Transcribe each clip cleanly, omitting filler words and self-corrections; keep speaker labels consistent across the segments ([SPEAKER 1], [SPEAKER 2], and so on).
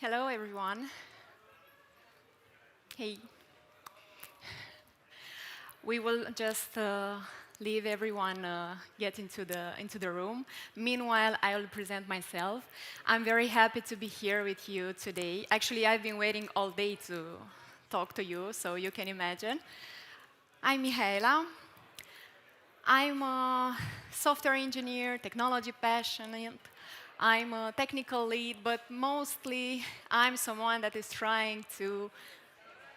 [SPEAKER 1] Hello, everyone. Hey. We will just leave everyone get into the room. Meanwhile, I will present myself. I'm very happy to be here with you today. Actually, I've been waiting all day to talk to you, so you can imagine. I'm Mihaela. I'm a software engineer, technology passionate. I'm a technical lead, but mostly I'm someone that is trying to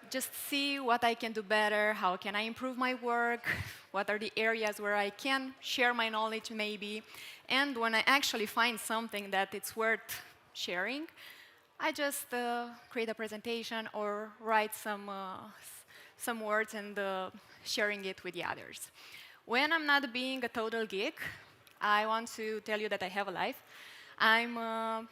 [SPEAKER 1] just see what I can do better, how can I improve my work, what are the areas where I can share my knowledge maybe. And when I actually find something that it's worth sharing, I just create a presentation or write some words and sharing it with the others. When I'm not being a total geek, I want to tell you that I have a life. I'm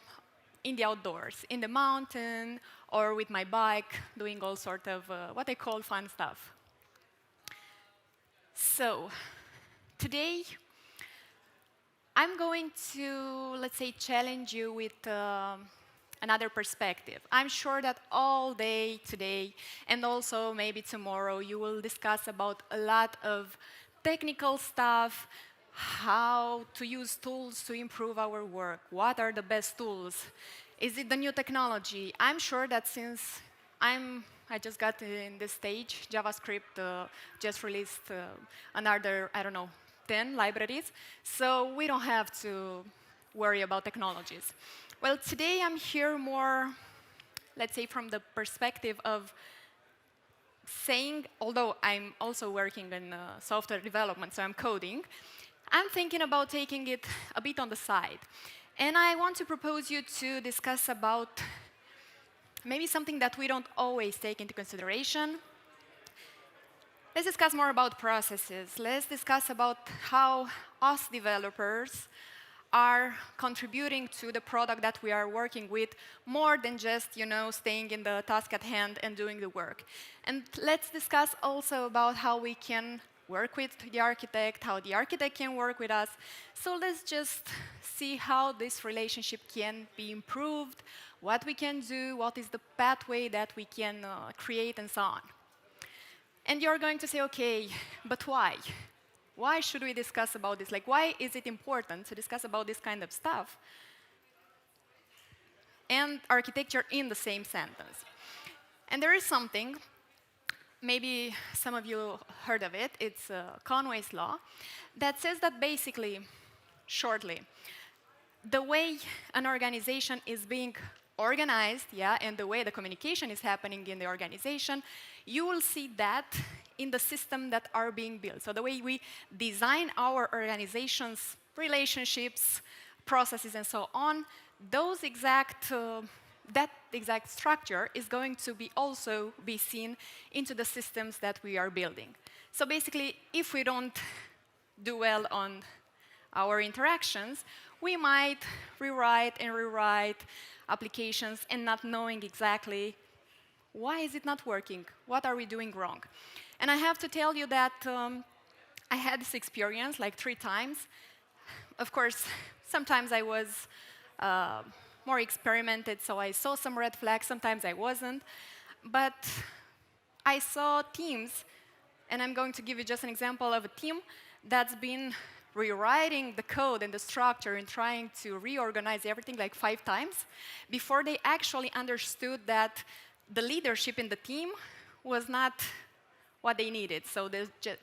[SPEAKER 1] in the outdoors, in the mountain, or with my bike, doing all sort of what I call fun stuff. So, today, I'm going to, let's say, challenge you with another perspective. I'm sure that all day today, and also maybe tomorrow, you will discuss about a lot of technical stuff, how to use tools to improve our work, what are the best tools, is it the new technology? I'm sure that since I just got in this stage, JavaScript just released another, I don't know, 10 libraries, so we don't have to worry about technologies. Well, today I'm here more, let's say, from the perspective of saying, although I'm also working in software development, so I'm coding, I'm thinking about taking it a bit on the side. And I want to propose you to discuss about maybe something that we don't always take into consideration. Let's discuss more about processes. Let's discuss about how us developers are contributing to the product that we are working with more than just, staying in the task at hand and doing the work. And let's discuss also about how we can work with the architect, how the architect can work with us. So let's just see how this relationship can be improved, what we can do, what is the pathway that we can create, and so on. And you're going to say, OK, but why? Why should we discuss about this? Like, why is it important to discuss about this kind of stuff and architecture in the same sentence? And there is something, maybe some of you heard of it, it's Conway's law, that says that basically, shortly, the way an organization is being organized, and the way the communication is happening in the organization, you will see that in the system that are being built. So the way we design our organization's relationships, processes, and so on, that exact structure is going to also be seen into the systems that we are building. So basically, if we don't do well on our interactions, we might rewrite and rewrite applications and not knowing exactly why is it not working, what are we doing wrong. And I have to tell you that I had this experience like 3 times. Of course, sometimes I was more experimented, so I saw some red flags, sometimes I wasn't. But I saw teams, and I'm going to give you just an example of a team that's been rewriting the code and the structure and trying to reorganize everything like 5 times before they actually understood that the leadership in the team was not what they needed. So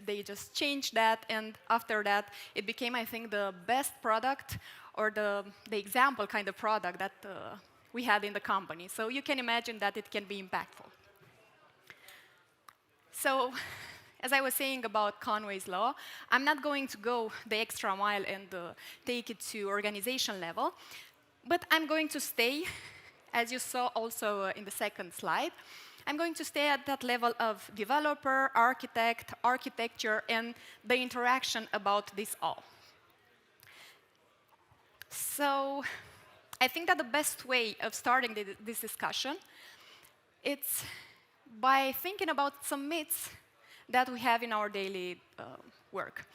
[SPEAKER 1] they just changed that, and after that, it became, I think, the best product or the example kind of product that we had in the company. So you can imagine that it can be impactful. So as I was saying about Conway's law, I'm not going to go the extra mile and take it to organization level, but I'm going to stay, as you saw also in the second slide, I'm going to stay at that level of developer, architect, architecture, and the interaction about this all. So I think that the best way of starting this discussion, it's by thinking about some myths that we have in our daily work.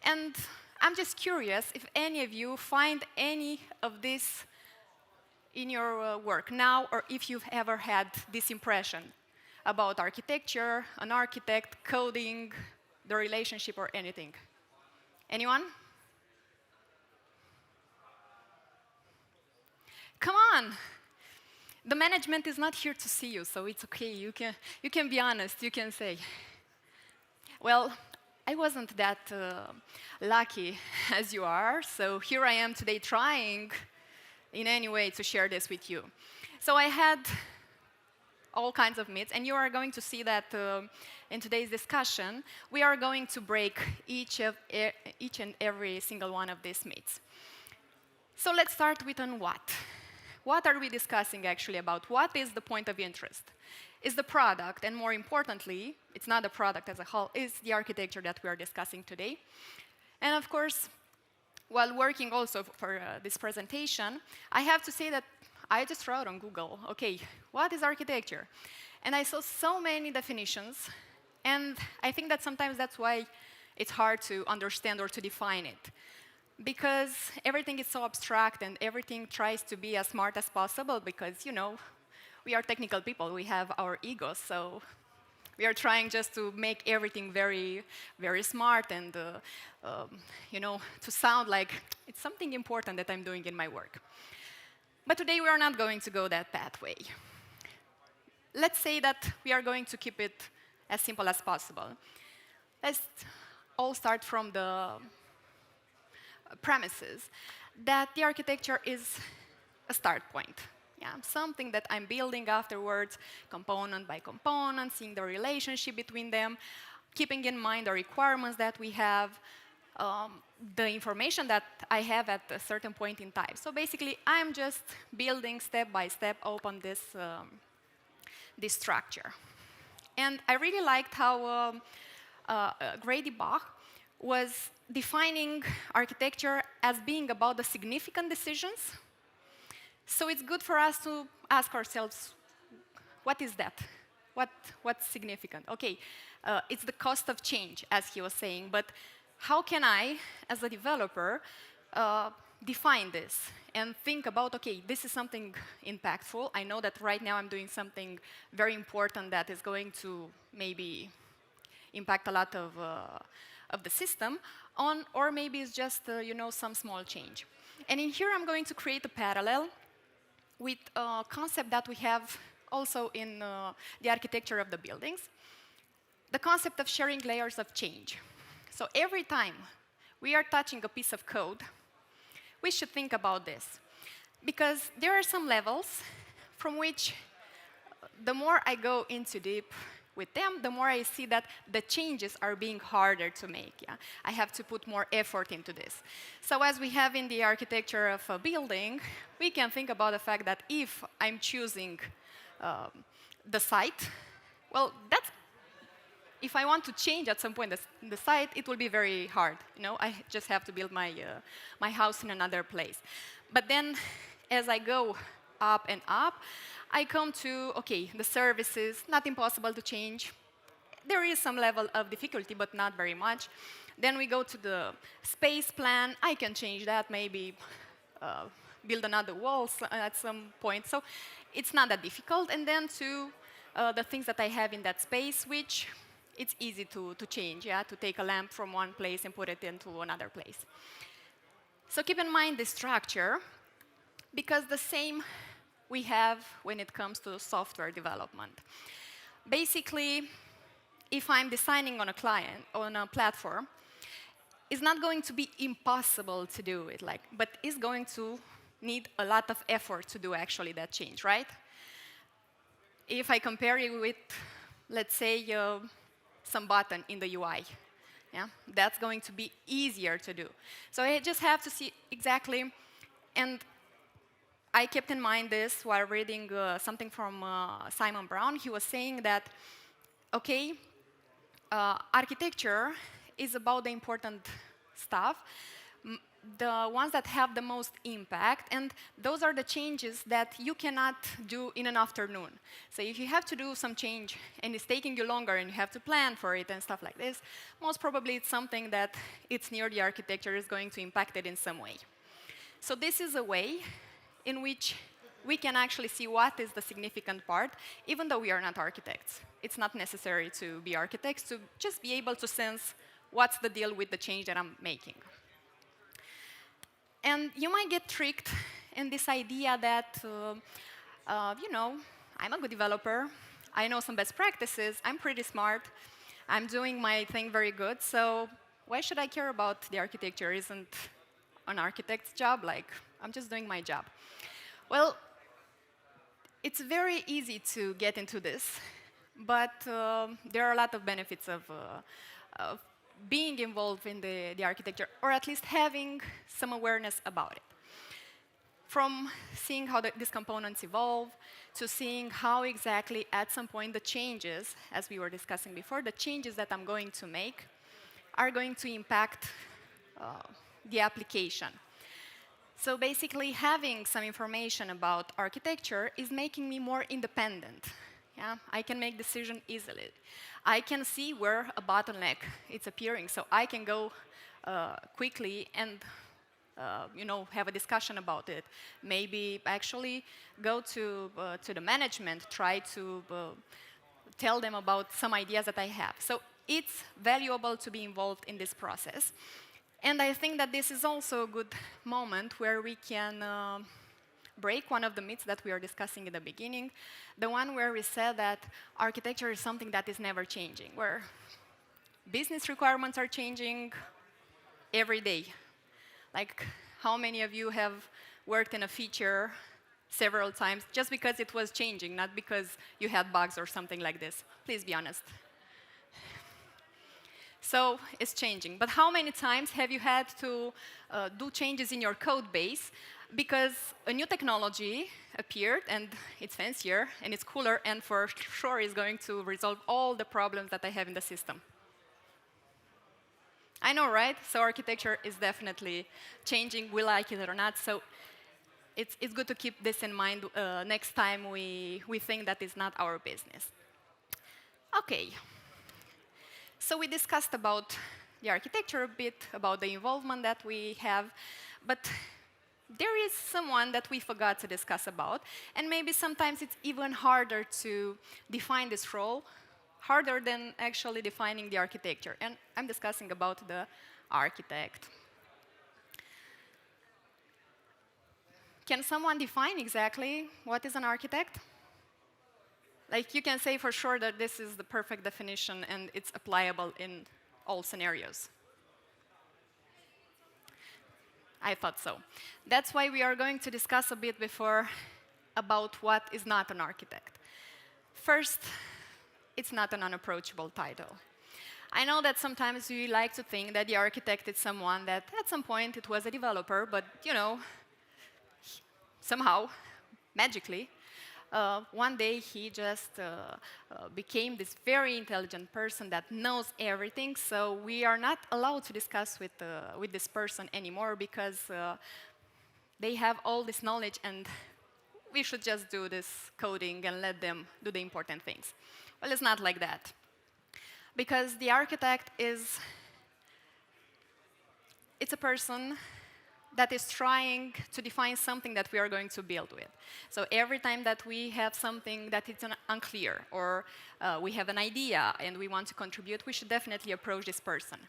[SPEAKER 1] And I'm just curious if any of you find any of these in your work now, or if you've ever had this impression about architecture, an architect, coding, the relationship, or anything? Anyone? Come on! The management is not here to see you, so it's okay. You can be honest. You can say, well, I wasn't that lucky as you are, so here I am today trying in any way to share this with you. So I had all kinds of myths, and you are going to see that in today's discussion, we are going to break each and every single one of these myths. So let's start with on what. What are we discussing actually about? What is the point of interest? Is the product, and more importantly, it's not the product as a whole, is the architecture that we are discussing today. And of course, while working also for this presentation, I have to say that I just wrote on Google, okay, what is architecture? And I saw so many definitions, and I think that sometimes that's why it's hard to understand or to define it. Because everything is so abstract and everything tries to be as smart as possible because, you know, we are technical people, we have our egos, so we are trying just to make everything very, very smart and, you know, to sound like it's something important that I'm doing in my work. But today we are not going to go that pathway. Let's say that we are going to keep it as simple as possible. Let's all start from the premises that the architecture is a start point. Yeah, something that I'm building afterwards, component by component, seeing the relationship between them, keeping in mind the requirements that we have, the information that I have at a certain point in time. So basically, I'm just building step by step upon this, this structure. And I really liked how Grady Bach was defining architecture as being about the significant decisions. So it's good for us to ask ourselves, what is that? What's significant? Okay, it's the cost of change, as he was saying, but how can I, as a developer, define this and think about, okay, this is something impactful. I know that right now I'm doing something very important that is going to maybe impact a lot of the system, or maybe it's just you know, some small change. And in here, I'm going to create a parallel with a concept that we have also in the architecture of the buildings, the concept of sharing layers of change. So every time we are touching a piece of code, we should think about this. Because there are some levels from which the more I go into deep with them, the more I see that the changes are being harder to make. Yeah? I have to put more effort into this. So as we have in the architecture of a building, we can think about the fact that if I'm choosing the site, well, that's, if I want to change at some point the site, it will be very hard. You know, I just have to build my, my house in another place. But then, as I go up and up, I come to, okay, the services, not impossible to change. There is some level of difficulty, but not very much. Then we go to the space plan. I can change that, maybe build another wall at some point. So it's not that difficult. And then to the things that I have in that space, which it's easy to change, yeah, to take a lamp from one place and put it into another place. So keep in mind this structure, because the same we have when it comes to software development. Basically, if I'm designing on a client, on a platform, it's not going to be impossible to do it, but it's going to need a lot of effort to do actually that change, right? If I compare it with, let's say, some button in the UI, yeah, that's going to be easier to do. So I just have to see exactly, and I kept in mind this while reading something from Simon Brown. He was saying that, okay, architecture is about the important stuff, the ones that have the most impact, and those are the changes that you cannot do in an afternoon. So if you have to do some change and it's taking you longer and you have to plan for it and stuff like this, most probably it's something that it's near the architecture is going to impact it in some way. So this is a way in which we can actually see what is the significant part, even though we are not architects. It's not necessary to be architects to just be able to sense what's the deal with the change that I'm making. And you might get tricked in this idea that, you know, I'm a good developer, I know some best practices, I'm pretty smart, I'm doing my thing very good, so why should I care about the architecture? Isn't an architect's job? Like, I'm just doing my job. Well, it's very easy to get into this, but there are a lot of benefits of being involved in the architecture, or at least having some awareness about it. From seeing how these components evolve, to seeing how exactly at some point the changes, as we were discussing before, the changes that I'm going to make are going to impact the application. So basically, having some information about architecture is making me more independent. Yeah? I can make decisions easily. I can see where a bottleneck is appearing, so I can go quickly and you know, have a discussion about it. Maybe actually go to the management, try to tell them about some ideas that I have. So it's valuable to be involved in this process. And I think that this is also a good moment where we can break one of the myths that we were discussing in the beginning, the one where we said that architecture is something that is never changing, where business requirements are changing every day. Like, how many of you have worked in a feature several times just because it was changing, not because you had bugs or something like this? Please be honest. So it's changing. But how many times have you had to do changes in your code base because a new technology appeared and it's fancier and it's cooler and for sure is going to resolve all the problems that I have in the system? I know, right? So architecture is definitely changing, we like it or not. So it's good to keep this in mind next time we think that is not our business. OK. So we discussed about the architecture a bit, about the involvement that we have. But there is someone that we forgot to discuss about. And maybe sometimes it's even harder to define this role, harder than actually defining the architecture. And I'm discussing about the architect. Can someone define exactly what is an architect? Like, you can say for sure that this is the perfect definition and it's applicable in all scenarios. I thought so. That's why we are going to discuss a bit before about what is not an architect. First, it's not an unapproachable title. I know that sometimes we like to think that the architect is someone that at some point it was a developer, but you know, somehow, magically, one day he just became this very intelligent person that knows everything. So we are not allowed to discuss with this person anymore because they have all this knowledge and we should just do this coding and let them do the important things. Well, it's not like that. Because the architect it's a person that is trying to define something that we are going to build with. So every time that we have something that is unclear, or we have an idea and we want to contribute, we should definitely approach this person.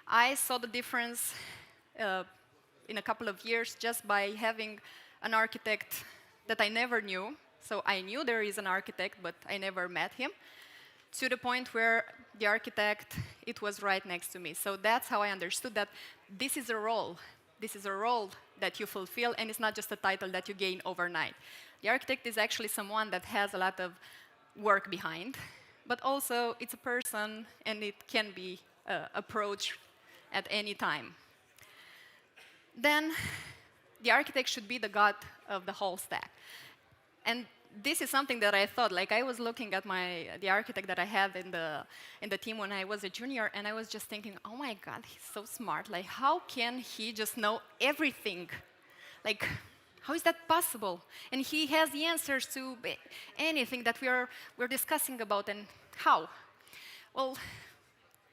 [SPEAKER 1] I saw the difference in a couple of years just by having an architect that I never knew. So I knew there is an architect, but I never met him, to the point where the architect, it was right next to me. So that's how I understood that this is a role. This is a role that you fulfill, and it's not just a title that you gain overnight. The architect is actually someone that has a lot of work behind, but also it's a person, and it can be approached at any time. Then the architect should be the god of the whole stack. And this is something that I thought, like I was looking at the architect that I had in the team when I was a junior, and I was just thinking, oh my God, he's so smart. Like, how can he just know everything? Like, how is that possible? And he has the answers to anything that we're discussing about, and how? Well,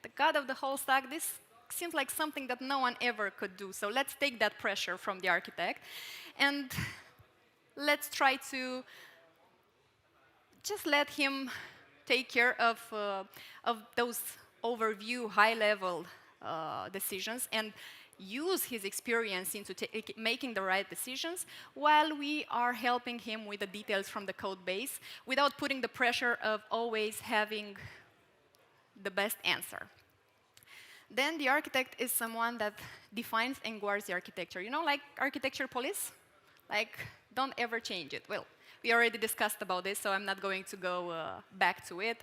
[SPEAKER 1] the god of the whole stack, this seems like something that no one ever could do. So let's take that pressure from the architect. And let's try to just let him take care of those overview, high-level decisions and use his experience into making the right decisions while we are helping him with the details from the code base without putting the pressure of always having the best answer. Then the architect is someone that defines and guards the architecture. You know, like architecture police? Like, don't ever change it. Well, we already discussed about this, so I'm not going to go back to it.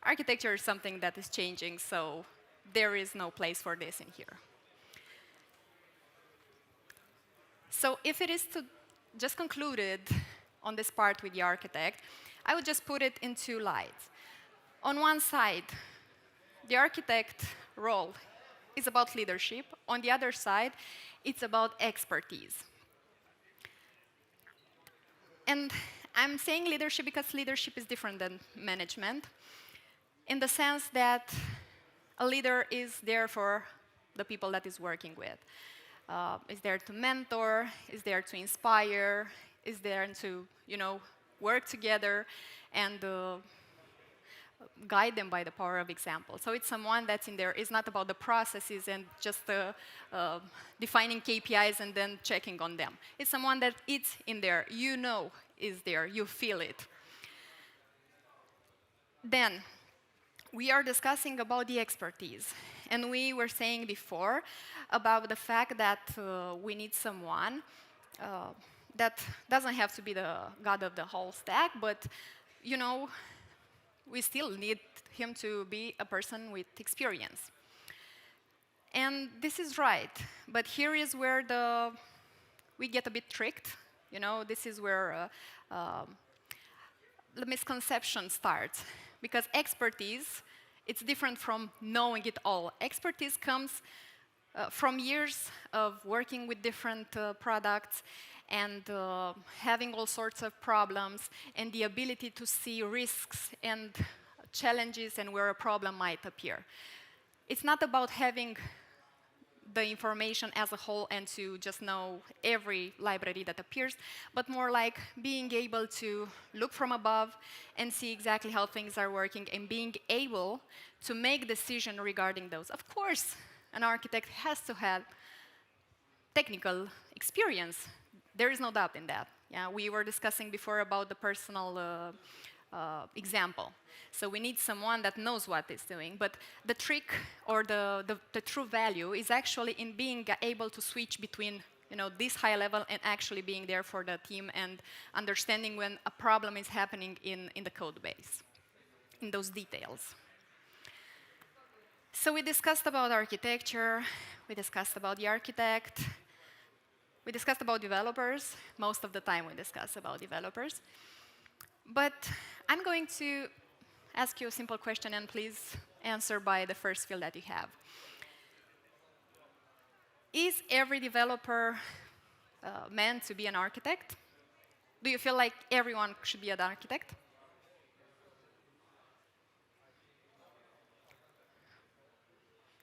[SPEAKER 1] Architecture is something that is changing, so there is no place for this in here. So if it is to just concluded on this part with the architect, I would just put it in two lights. On one side, the architect role is about leadership. On the other side, it's about expertise. And I'm saying leadership because leadership is different than management, in the sense that a leader is there for the people that is working with. Is there to mentor, is there to inspire, is there to, work together and guide them by the power of example. So it's someone that's in there. It's not about the processes and just defining KPIs and then checking on them. It's someone that it's in there, is there, you feel it. Then, we are discussing about the expertise. And we were saying before about the fact that we need someone that doesn't have to be the god of the whole stack, but, we still need him to be a person with experience. And this is right, but here is where we get a bit tricked. This is where the misconception starts. Because expertise, it's different from knowing it all. Expertise comes from years of working with different products and having all sorts of problems and the ability to see risks and challenges and where a problem might appear. It's not about having the information as a whole and to just know every library that appears, but more like being able to look from above and see exactly how things are working and being able to make decisions regarding those. Of course, an architect has to have technical experience. There is no doubt in that. Yeah, we were discussing before about the personal example. So we need someone that knows what it's doing. But the trick or the true value is actually in being able to switch between this high level and actually being there for the team and understanding when a problem is happening in the code base, in those details. So we discussed about architecture, we discussed about the architect, we discussed about developers. Most of the time we discuss about developers. But I'm going to ask you a simple question, and please answer by the first field that you have. Is every developer meant to be an architect? Do you feel like everyone should be an architect?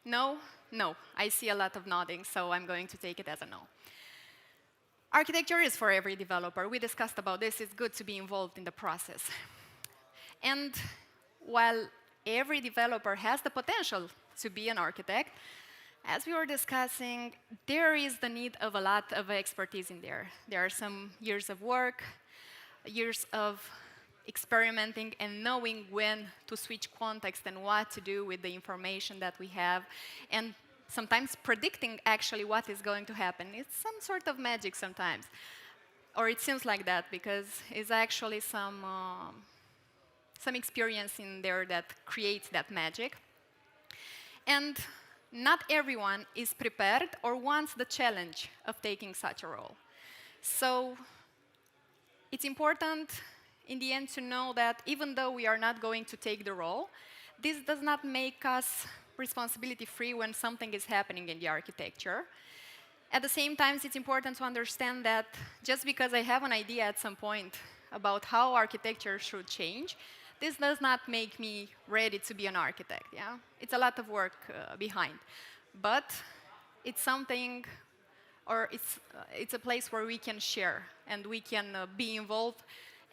[SPEAKER 1] No? No. I see a lot of nodding, so I'm going to take it as a no. Architecture is for every developer. We discussed about this. It's good to be involved in the process. And while every developer has the potential to be an architect, as we were discussing, there is the need of a lot of expertise in there. There are some years of work, years of experimenting and knowing when to switch context and what to do with the information that we have, and sometimes predicting actually what is going to happen. It's some sort of magic sometimes. Or it seems like that because it's actually some experience in there that creates that magic. And not everyone is prepared or wants the challenge of taking such a role. So it's important in the end to know that even though we are not going to take the role, this does not make us responsibility-free when something is happening in the architecture. At the same time, it's important to understand that just because I have an idea at some point about how architecture should change, this does not make me ready to be an architect. Yeah? It's a lot of work behind. But it's something or it's a place where we can share and we can be involved.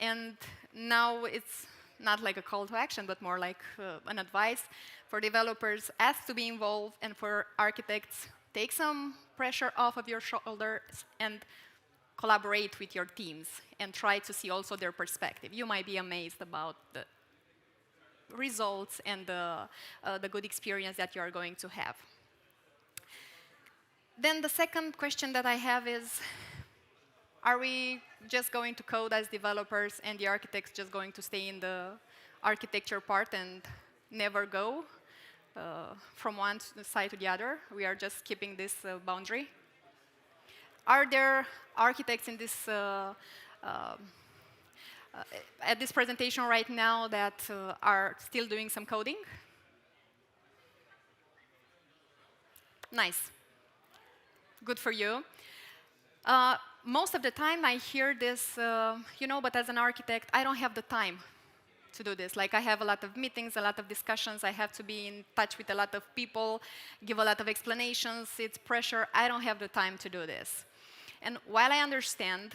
[SPEAKER 1] And now it's not like a call to action, but more like an advice for developers. Ask to be involved, and for architects, take some pressure off of your shoulders and collaborate with your teams and try to see also their perspective. You might be amazed about the results and the good experience that you are going to have. Then the second question that I have is, are we just going to code as developers and the architects just going to stay in the architecture part and never go from one side to the other? We are just keeping this boundary. Are there architects in this at this presentation right now that are still doing some coding? Nice. Good for you. Most of the time I hear this, but as an architect, I don't have the time to do this. Like, I have a lot of meetings, a lot of discussions, I have to be in touch with a lot of people, give a lot of explanations, it's pressure, I don't have the time to do this. And while I understand,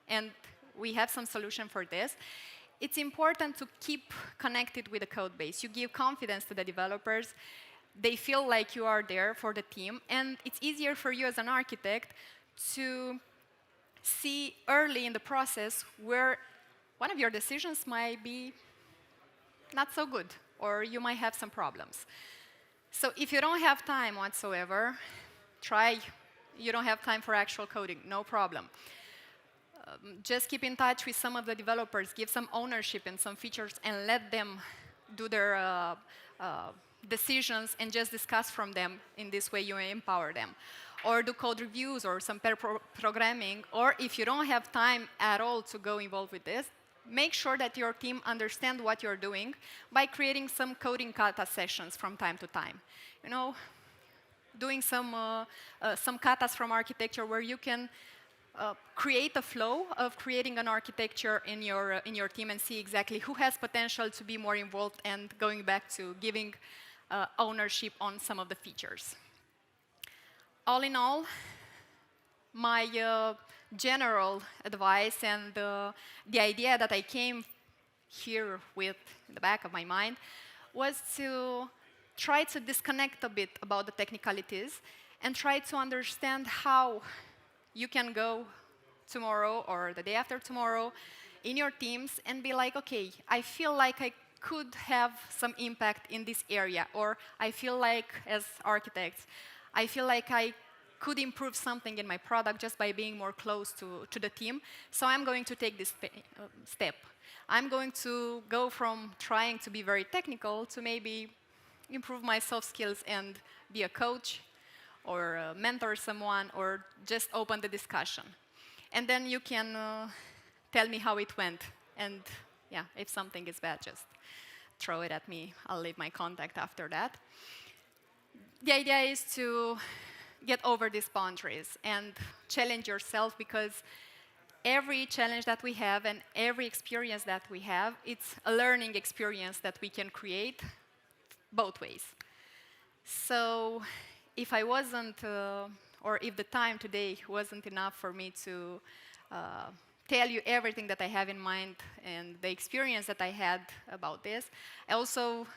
[SPEAKER 1] and we have some solution for this, it's important to keep connected with the code base. You give confidence to the developers, they feel like you are there for the team, and it's easier for you as an architect to see early in the process where one of your decisions might be not so good, or you might have some problems. So if you don't have time whatsoever, you don't have time for actual coding, no problem. Just keep in touch with some of the developers, give some ownership in some features, and let them do their decisions and just discuss from them. In this way, you empower them. Or do code reviews or some pair programming. Or if you don't have time at all to go involved with this, make sure that your team understand what you're doing by creating some coding kata sessions from time to time. Doing some katas from architecture where you can create a flow of creating an architecture in your team and see exactly who has potential to be more involved, and going back to giving ownership on some of the features. All in all, my general advice and the idea that I came here with in the back of my mind was to try to disconnect a bit about the technicalities and try to understand how you can go tomorrow or the day after tomorrow in your teams and be like, okay, I feel like I could have some impact in this area, or I feel like, as architects, I feel like I could improve something in my product just by being more close to the team, so I'm going to take this step. I'm going to go from trying to be very technical to maybe improve my soft skills and be a coach, or mentor someone, or just open the discussion. And then you can tell me how it went. And yeah, if something is bad, just throw it at me. I'll leave my contact after that. The idea is to get over these boundaries and challenge yourself, because every challenge that we have and every experience that we have, it's a learning experience that we can create both ways. So if I wasn't, or if the time today wasn't enough for me to tell you everything that I have in mind and the experience that I had about this, I also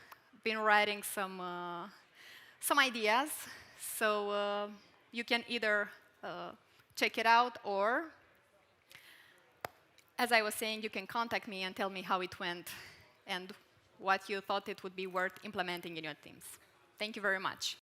[SPEAKER 1] been writing some ideas. So you can either check it out, or, as I was saying, you can contact me and tell me how it went and what you thought it would be worth implementing in your teams. Thank you very much.